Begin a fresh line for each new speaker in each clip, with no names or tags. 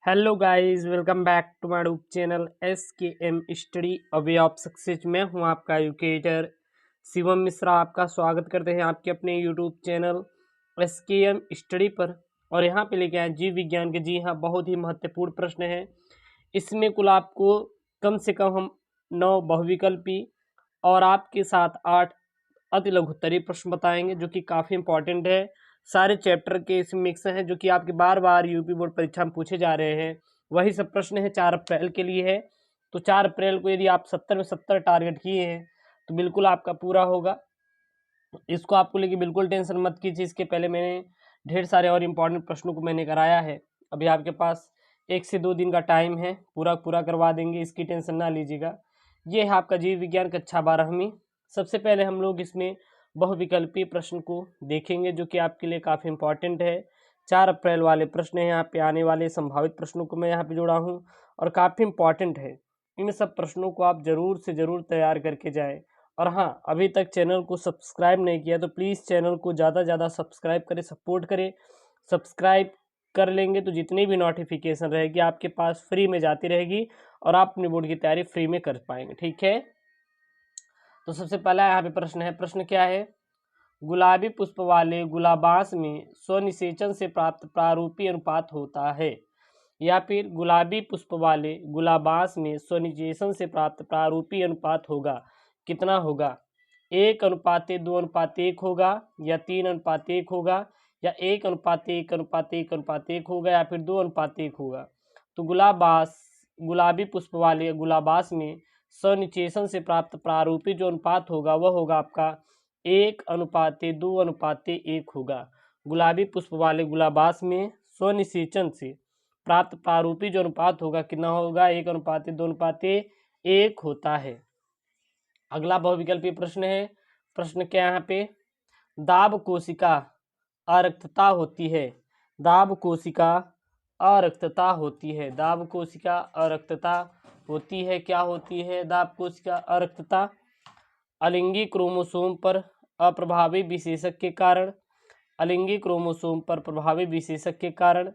Hello guys, welcome back to my YouTube channel SKM study a way of success. मैं हूं आपका educator Shivam Mishra. आपका स्वागत करते हैं आपके अपने यूट्यूब चैनल SKM स्टडी पर। और यहां पे लेके आए जीव विज्ञान के, जी हां, बहुत ही महत्वपूर्ण प्रश्न है। इसमें कुल आपको कम से कम हम 9 बहुविकल्पी और आपके साथ 8 अति लघुत्तरीय प्रश्न बताएंगे, जो कि काफ़ी इंपॉर्टेंट है। सारे चैप्टर के इसमें मिक्स हैं, जो कि आपके बार बार यूपी बोर्ड परीक्षा में पूछे जा रहे हैं। वही सब प्रश्न है, 4 अप्रैल के लिए है। तो 4 अप्रैल को यदि आप 70 में 70 टारगेट किए हैं तो बिल्कुल आपका पूरा होगा। इसको आपको लेके बिल्कुल टेंशन मत कीजिए। इसके पहले मैंने ढेर सारे और इम्पोर्टेंट प्रश्नों को मैंने कराया है। अभी आपके पास 1 से 2 दिन का टाइम है, पूरा करवा देंगे, इसकी टेंशन ना लीजिएगा। ये है आपका जीव विज्ञान कक्षा 12वीं। सबसे पहले हम लोग इसमें बहुविकल्पीय प्रश्न को देखेंगे, जो कि आपके लिए काफ़ी इंपॉर्टेंट है। 4 अप्रैल वाले प्रश्न हैं, यहाँ पे आने वाले संभावित प्रश्नों को मैं यहाँ पे जोड़ा हूँ और काफ़ी इंपॉर्टेंट है। इन सब प्रश्नों को आप ज़रूर से ज़रूर तैयार करके जाएँ। और हाँ, अभी तक चैनल को सब्सक्राइब नहीं किया तो प्लीज़ चैनल को ज़्यादा से ज़्यादा सब्सक्राइब करें, सपोर्ट करें। सब्सक्राइब कर लेंगे तो जितनी भी नोटिफिकेशन रहेगी आपके पास फ्री में जाती रहेगी और आप अपनी बोर्ड की तैयारी फ्री में कर पाएंगे। ठीक है, तो सबसे पहला यहाँ पे प्रश्न है। प्रश्न क्या है? गुलाबी पुष्प वाले गुलाबास में स्वनिषेचन से प्राप्त प्रारूपी अनुपात होता है। या फिर गुलाबी पुष्प वाले गुलाबास में स्वनिषेचन से प्राप्त प्रारूपी अनुपात होगा, कितना होगा? 1:2:1 होगा, या 3:1 होगा, या 1:1:1:1 होगा, या फिर 2:1 होगा। तो गुलाबी पुष्प वाले गुलाबास में स्वनिषेचन से प्राप्त प्रारूपी जो अनुपात होगा वह होगा आपका 1:2:1 होगा। गुलाबी पुष्प वाले गुलाबास में स्वनिषेचन से प्राप्त प्रारूपी जो अनुपात होगा कितना होगा? 1:2:1 होता है। अगला बहुविकल्पीय प्रश्न है। प्रश्न क्या यहाँ पे? दाब कोशिका अरक्तता होती है। दाब कोशिका अरक्तता होती है। दाब कोशिका अरक्तता होती है। क्या होती है दाब कोशिका अरक्तता? अलिंगी क्रोमोसोम पर अप्रभावी विशेषक के कारण, अलिंगी क्रोमोसोम पर प्रभावी विशेषक के कारण,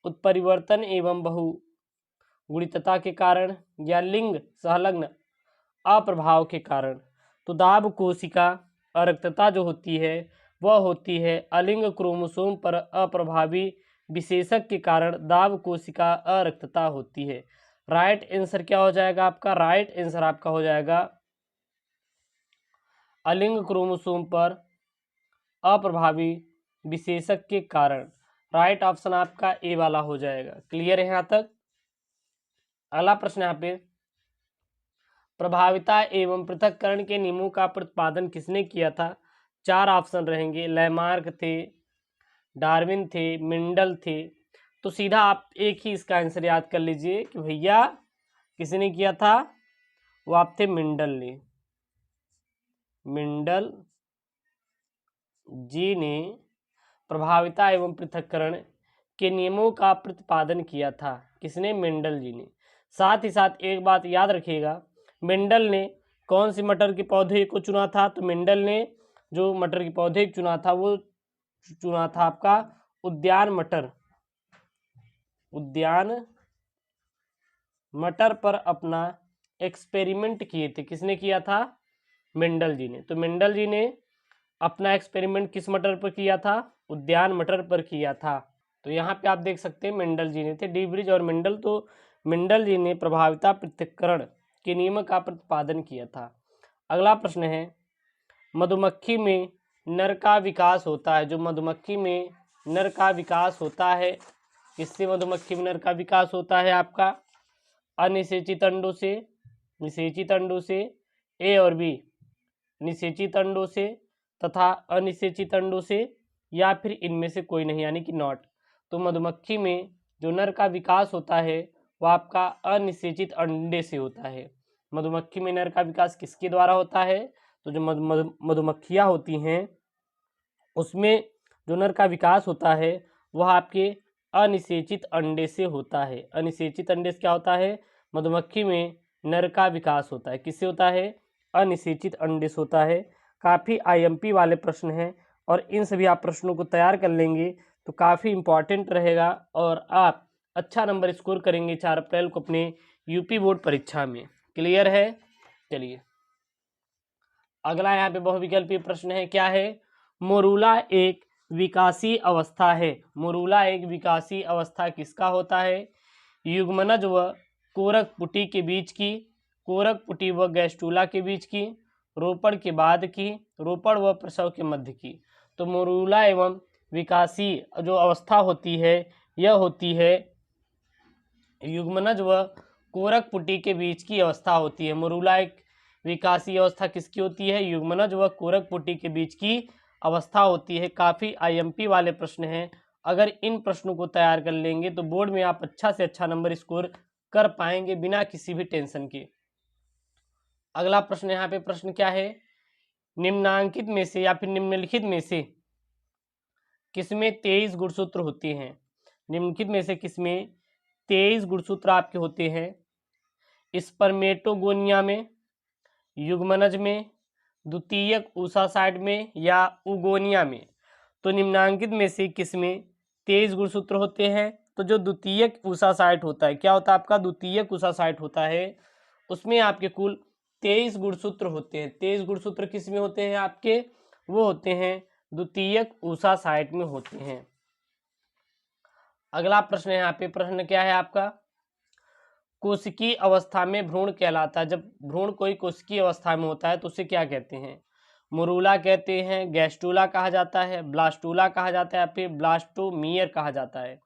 उत्परिवर्तन एवं बहुगुणितता के कारण, या लिंग संलग्न अप्रभाव के कारण। तो दाब कोशिका अरक्तता जो होती है वह होती है अलिंग क्रोमोसोम पर अप्रभावी विशेषक के कारण दाब कोशिका अरक्तता होती है। राइट आंसर क्या हो जाएगा आपका? राइट आंसर आपका हो जाएगा अलिंग क्रोमोसोम पर अप्रभावी विशेषक के कारण। राइट ऑप्शन आपका ए वाला हो जाएगा। क्लियर है यहाँ तक? अगला प्रश्न यहाँ पे, प्रभाविता एवं पृथक्करण के नियमों का प्रतिपादन किसने किया था? 4 ऑप्शन रहेंगे। लैमार्क थे, डार्विन थे, मेंडल थे। तो सीधा आप एक ही इसका आंसर याद कर लीजिए कि भैया किसने किया था? वो आप थे मेंडल ने। मेंडल जी ने प्रभाविता एवं पृथक्करण के नियमों का प्रतिपादन किया था। किसने? मेंडल जी ने। साथ ही साथ एक बात याद रखिएगा, मेंडल ने कौन सी मटर के पौधे को चुना था? तो मेंडल ने जो मटर के पौधे चुना था वो चुना था आपका उद्यान मटर। उद्यान मटर पर अपना एक्सपेरिमेंट किए थे। किसने किया था? मेंडल जी ने। तो मेंडल जी ने अपना एक्सपेरिमेंट किस मटर पर किया था? उद्यान मटर पर किया था। तो यहाँ पे आप देख सकते हैं मेंडल जी ने थे, डी ब्रिज और मेंडल। तो मेंडल जी ने प्रभाविता पृथक्करण के नियम का प्रतिपादन किया था। अगला प्रश्न है, मधुमक्खी में नर का विकास होता है। जो मधुमक्खी में नर का विकास होता है, किससे मधुमक्खी में नर का विकास होता है आपका? अनिषेचित अंडों से, निषेचित अंडों से, ए और बी, निषेचित अंडों से तथा अनिषेचित अंडों से, या फिर इनमें से कोई नहीं, यानी कि नॉट। तो मधुमक्खी में जो नर का विकास होता है वह आपका अनिषेचित अंडे से होता है। मधुमक्खी में नर का विकास किसके द्वारा होता है? तो जो मधुमक्खियाँ होती हैं उसमें जो नर का विकास होता है वह आपके अनिषेचित अंडे से होता है। अनिषेचित अंडे से क्या होता है? मधुमक्खी में नर का विकास होता है। किससे होता है? अनिषेचित अंडे से होता है। काफ़ी IMP वाले प्रश्न हैं और इन सभी आप प्रश्नों को तैयार कर लेंगे तो काफ़ी इम्पॉर्टेंट रहेगा और आप अच्छा नंबर स्कोर करेंगे 4 अप्रैल को अपने यूपी बोर्ड परीक्षा में। क्लियर है। चलिए अगला यहाँ पे बहुविकल्पीय प्रश्न है, क्या है? मोरूला एक विकासी अवस्था है। मोरूला एक विकासी अवस्था किसका होता है? युग्मनज व कोरक पुटी के बीच की, कोरक पुटी व गैस्ट्रूला के बीच की, रोपण के बाद की, रोपण व प्रसव के मध्य की। तो मोरूला एवं विकासी जो अवस्था होती है यह होती है युग्मनज व कोरक पुटी के बीच की अवस्था होती है। मोरूला एक विकासी अवस्था किसकी होती है? युग्मनज व कोरक पुटी के बीच की अवस्था होती है। काफ़ी आईएमपी वाले प्रश्न हैं। अगर इन प्रश्नों को तैयार कर लेंगे तो बोर्ड में आप अच्छा से अच्छा नंबर स्कोर कर पाएंगे बिना किसी भी टेंशन के। अगला प्रश्न यहाँ पे प्रश्न क्या है? निम्नांकित में से या फिर निम्नलिखित में से किसमें 23 गुणसूत्र होते हैं? निम्नलिखित में से किसमें 23 गुणसूत्र आपके होते हैं? स्पर्मेटोगोनिया में, युग्मनज में, द्वितीयक ऊसासाइड में या उगोनिया में। तो निम्नांकित में से किसमें 23 गुणसूत्र होते हैं? तो जो द्वितीयक ऊसासाइट होता है, क्या होता है आपका? द्वितीयक ऊसासाइट होता है, उसमें आपके कुल 23 गुणसूत्र होते हैं। 23 गुणसूत्र किस में होते हैं आपके? वो होते हैं द्वितीयक ऊसासाइट में होते हैं। अगला प्रश्न यहाँ पे प्रश्न क्या है आपका? कोशिकीय अवस्था में भ्रूण कहलाता है। जब भ्रूण कोई कोशिकीय अवस्था में होता है तो उसे क्या कहते हैं? मोरूला कहते हैं, गैस्ट्रूला कहा जाता है, ब्लास्टूला कहा जाता है या फिर ब्लास्टोमियर कहा जाता है।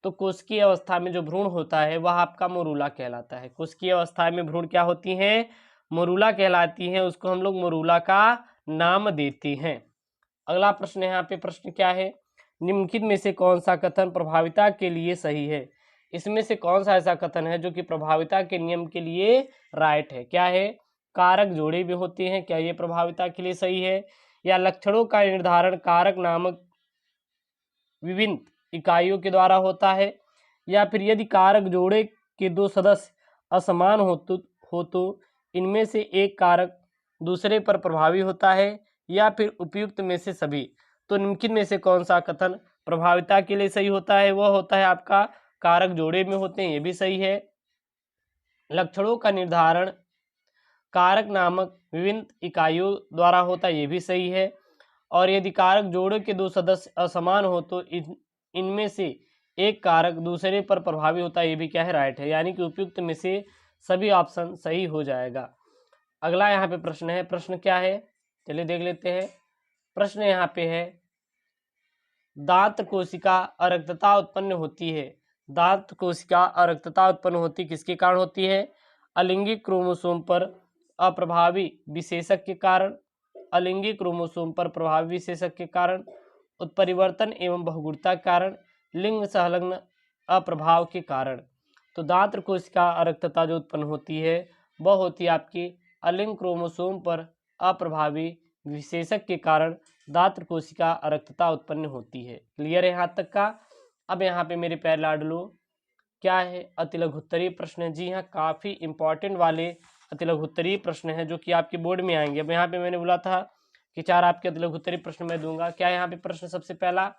तो कोशिकीय अवस्था में जो भ्रूण होता है वह आपका मोरूला कहलाता है। कोशिकीय अवस्था में भ्रूण क्या होती हैं? मोरूला कहलाती हैं। उसको हम लोग मोरूला का नाम देते हैं। अगला प्रश्न यहाँ पे प्रश्न क्या है? निम्नलिखित में से कौन सा कथन प्रभाविता के लिए सही है? इसमें से कौन सा ऐसा कथन है जो कि प्रभाविता के नियम के लिए राइट है? क्या है? कारक जोड़े में होते हैं, क्या ये प्रभाविता के लिए सही है? या लक्षणों का निर्धारण कारक नामक विभिन्न इकाइयों के द्वारा होता है? या फिर यदि कारक जोड़े के दो सदस्य असमान हो तो इनमें से एक कारक दूसरे पर प्रभावी होता है या फिर उपयुक्त में से सभी। तो निम्नलिखित में से कौन सा कथन प्रभाविता के लिए सही होता है? वह होता है आपका कारक जोड़े में होते हैं, ये भी सही है। लक्षणों का निर्धारण कारक नामक विभिन्न इकाइयों द्वारा होता है, ये भी सही है। और यदि कारक जोड़े के दो सदस्य असमान हो तो इनमें से एक कारक दूसरे पर प्रभावी होता है, ये भी क्या है? राइट है। यानी कि उपयुक्त में से सभी ऑप्शन सही हो जाएगा। अगला यहाँ पे प्रश्न है, प्रश्न क्या है? चलिए देख लेते हैं। प्रश्न यहाँ पे है, दांत कोशिका अरक्तता उत्पन्न होती है। दांत कोशिका अरक्तता उत्पन्न होती किसके कारण होती है? अलिंगी क्रोमोसोम पर अप्रभावी विशेषक के कारण, अलिंगी क्रोमोसोम पर प्रभावी विशेषक के कारण, उत्परिवर्तन एवं बहुगुणता के कारण, लिंग संलग्न अप्रभाव के कारण। तो दांत कोशिका अरक्तता जो उत्पन्न होती है वह होती है आपकी अलिंग क्रोमोसोम पर अप्रभावी विशेषक के कारण दांत कोशिका अरक्तता उत्पन्न होती है। क्लियर है यहाँ तक का? अब यहाँ पे मेरे प्यारे लाडलो क्या है? अतिलघुत्तरीय प्रश्न है। जी हाँ, काफ़ी इंपॉर्टेंट वाले अतिलघुत्तरीय प्रश्न है जो कि आपके बोर्ड में आएंगे। अब यहाँ पे मैंने बोला था कि 4 आपके अतिलघुत्तरीय प्रश्न मैं दूंगा। क्या यहाँ पे प्रश्न सबसे पहला,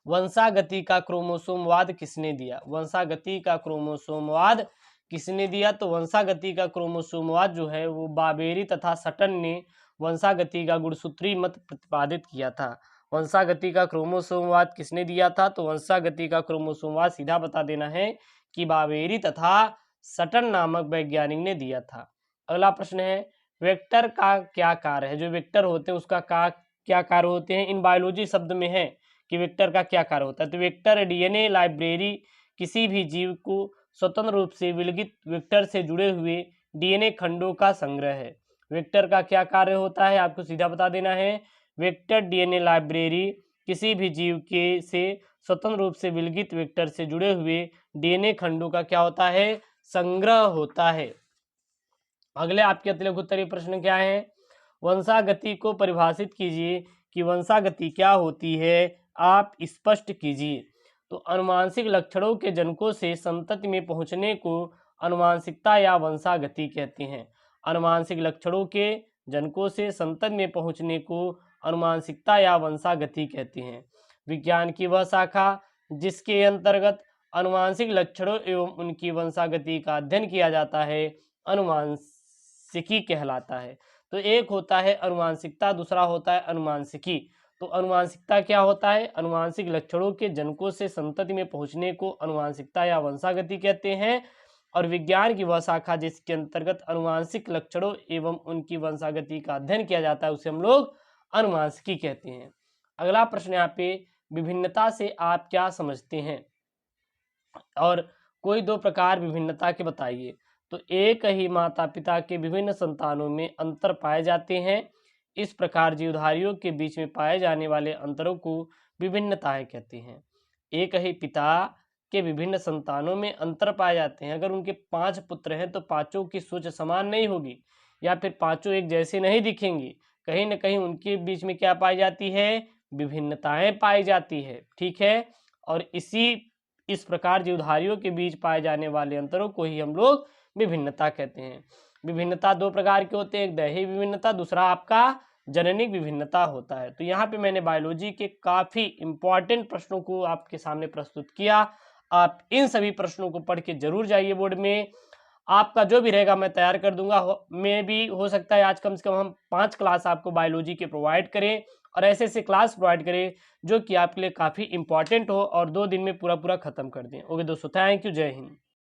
वंशागति का क्रोमोसोमवाद किसने दिया? वंशागति का क्रोमोसोमवाद किसने दिया? तो वंशागति का क्रोमोसोमवाद जो है वो बाबेरी तथा सटन ने वंशागति का गुणसूत्री मत प्रतिपादित किया था। वंशागति का क्रोमोसोमवाद किसने दिया था? तो वंशागति का क्रोमोसोमवाद सीधा बता देना है कि बाबेरी तथा सटन नामक वैज्ञानिक ने दिया था। अगला प्रश्न है, वेक्टर का क्या कार्य है? जो वेक्टर होते हैं उसका क्या कार्य होते हैं? इन बायोलॉजी शब्द में है कि वेक्टर का क्या कार्य होता है। तो वेक्टर डीएनए लाइब्रेरी किसी भी जीव को स्वतंत्र रूप से विलगित वेक्टर से जुड़े हुए डीएनए खंडों का संग्रह है। वेक्टर का क्या कार्य होता है आपको सीधा बता देना है। वेक्टर डीएनए लाइब्रेरी किसी भी जीव के से स्वतंत्र रूप से विलगित वेक्टर से जुड़े हुए डीएनए खंडों का क्या होता है? संग्रह होता है। अगले आपके अतिलघुत्तरीय प्रश्न क्या है? वंशागति को परिभाषित कीजिए कि वंशागति क्या होती है, आप स्पष्ट कीजिए। तो अनुवांशिक लक्षणों के जनकों से संतति में पहुंचने को अनुवांशिकता या वंशागति कहते हैं। अनुवांशिक लक्षणों के जनकों से संतति में पहुंचने को अनुवांशिकता या वंशागति कहते हैं। विज्ञान की वह शाखा जिसके अंतर्गत अनुवांशिक लक्षणों एवं उनकी वंशागति का अध्ययन किया जाता है, अनुवांशिकी कहलाता है। तो एक होता है अनुवांशिकता, दूसरा होता है अनुवांशिकी। तो अनुवांशिकता क्या होता है? अनुवांशिक लक्षणों के जनकों से संतति में पहुंचने को अनुवांशिकता या वंशागति कहते हैं। और विज्ञान की वह शाखा जिसके अंतर्गत अनुवांशिक लक्षणों एवं उनकी वंशागति का अध्ययन किया जाता है उसे हम लोग अनुवांशिकी कहते हैं। अगला प्रश्न यहाँ पे, विभिन्नता से आप क्या समझते हैं? और कोई दो प्रकार विभिन्नता के बताइए। तो एक ही माता पिता के विभिन्न संतानों में अंतर पाए जाते हैं। इस प्रकार जीवधारियों के बीच में पाए जाने वाले अंतरों को विभिन्नताएं कहते हैं। एक ही पिता के विभिन्न संतानों में अंतर पाए जाते हैं। अगर उनके 5 पुत्र हैं तो पांचों की सोच समान नहीं होगी, या फिर पांचों एक जैसे नहीं दिखेंगे। कहीं न कहीं उनके बीच में क्या पाई जाती है? विभिन्नताएं पाई जाती है। ठीक है, और इस प्रकार जीवधारियों के बीच पाए जाने वाले अंतरों को ही हम लोग विभिन्नता कहते हैं। विभिन्नता दो प्रकार के होते हैं, एक दैहिक विभिन्नता, दूसरा आपका जननिक विभिन्नता होता है। तो यहाँ पे मैंने बायोलॉजी के काफ़ी इंपॉर्टेंट प्रश्नों को आपके सामने प्रस्तुत किया। आप इन सभी प्रश्नों को पढ़ के जरूर जाइए बोर्ड में। आपका जो भी रहेगा मैं तैयार कर दूंगा। मैं भी हो सकता है आज कम से कम हम 5 क्लास आपको बायोलॉजी के प्रोवाइड करें, और ऐसे क्लास प्रोवाइड करें जो कि आपके लिए काफ़ी इंपॉर्टेंट हो और 2 दिन में पूरा खत्म कर दें। ओके दोस्तों, थैंक यू, जय हिंद।